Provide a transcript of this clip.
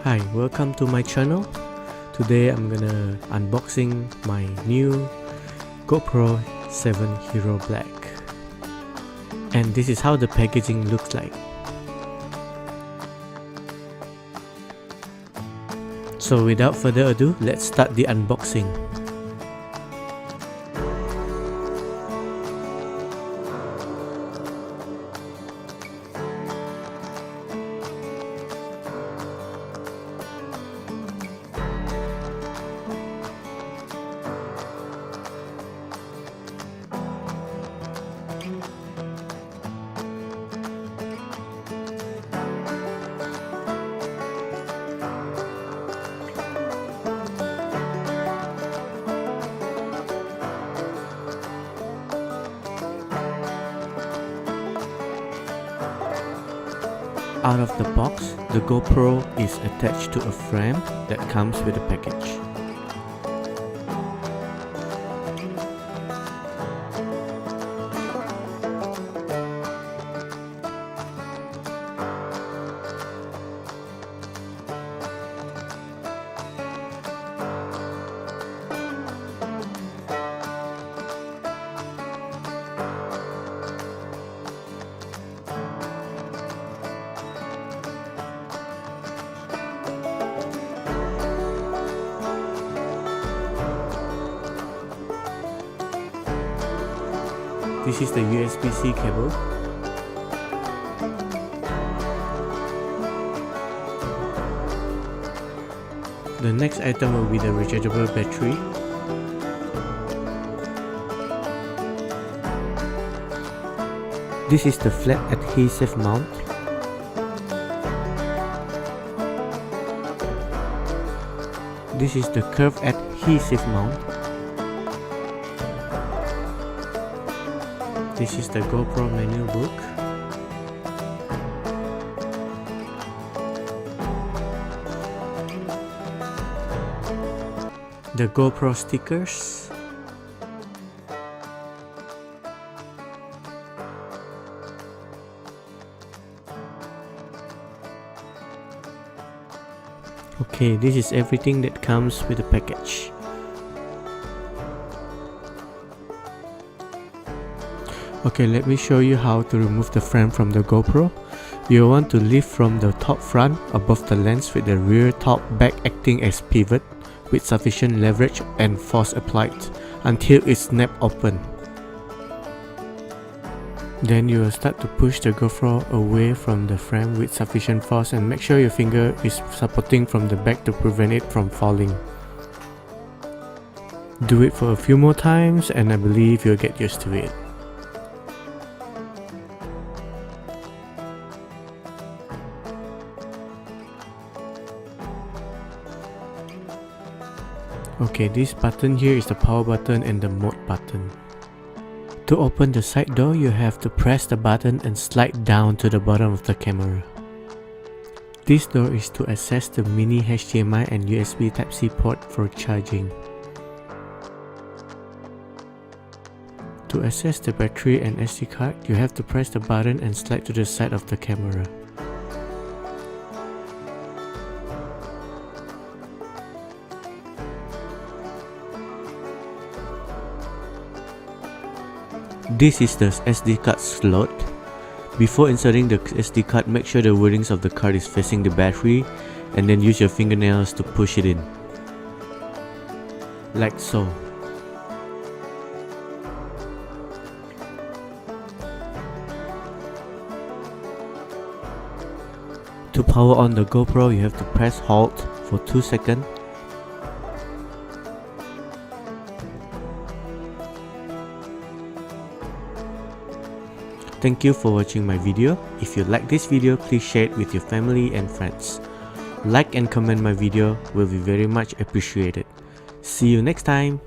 Hi, welcome to my channel. Today I'm gonna unboxing my new GoPro 7 Hero Black. And this is how the packaging looks like. So without further ado, let's start the unboxing. Out of the box, the GoPro is attached to a frame that comes with the package. This is the USB-C cable. The next item will be the rechargeable battery. This is the flat adhesive mount. This is the curved adhesive mount. This is the GoPro manual book. The GoPro stickers. Okay, this is everything that comes with the package. Okay, let me show you how to remove the frame from the GoPro. You want to lift from the top front above the lens with the rear top back acting as pivot with sufficient leverage and force applied until it snaps open. Then you will start to push the GoPro away from the frame with sufficient force and make sure your finger is supporting from the back to prevent it from falling. Do it for a few more times and I believe you'll get used to it. Okay, this button here is the power button and the mode button. To open the side door, you have to press the button and slide down to the bottom of the camera. This door is to access the mini HDMI and USB Type-C port for charging. To access the battery and SD card, you have to press the button and slide to the side of the camera. This is the SD card slot. Before inserting the SD card, make sure the wordings of the card is facing the battery and then use your fingernails to push it in. Like so. To power on the GoPro, you have to press hold for 2 seconds. Thank you for watching my video. If you like this video, please share it with your family and friends. Like and comment my video will be very much appreciated. See you next time.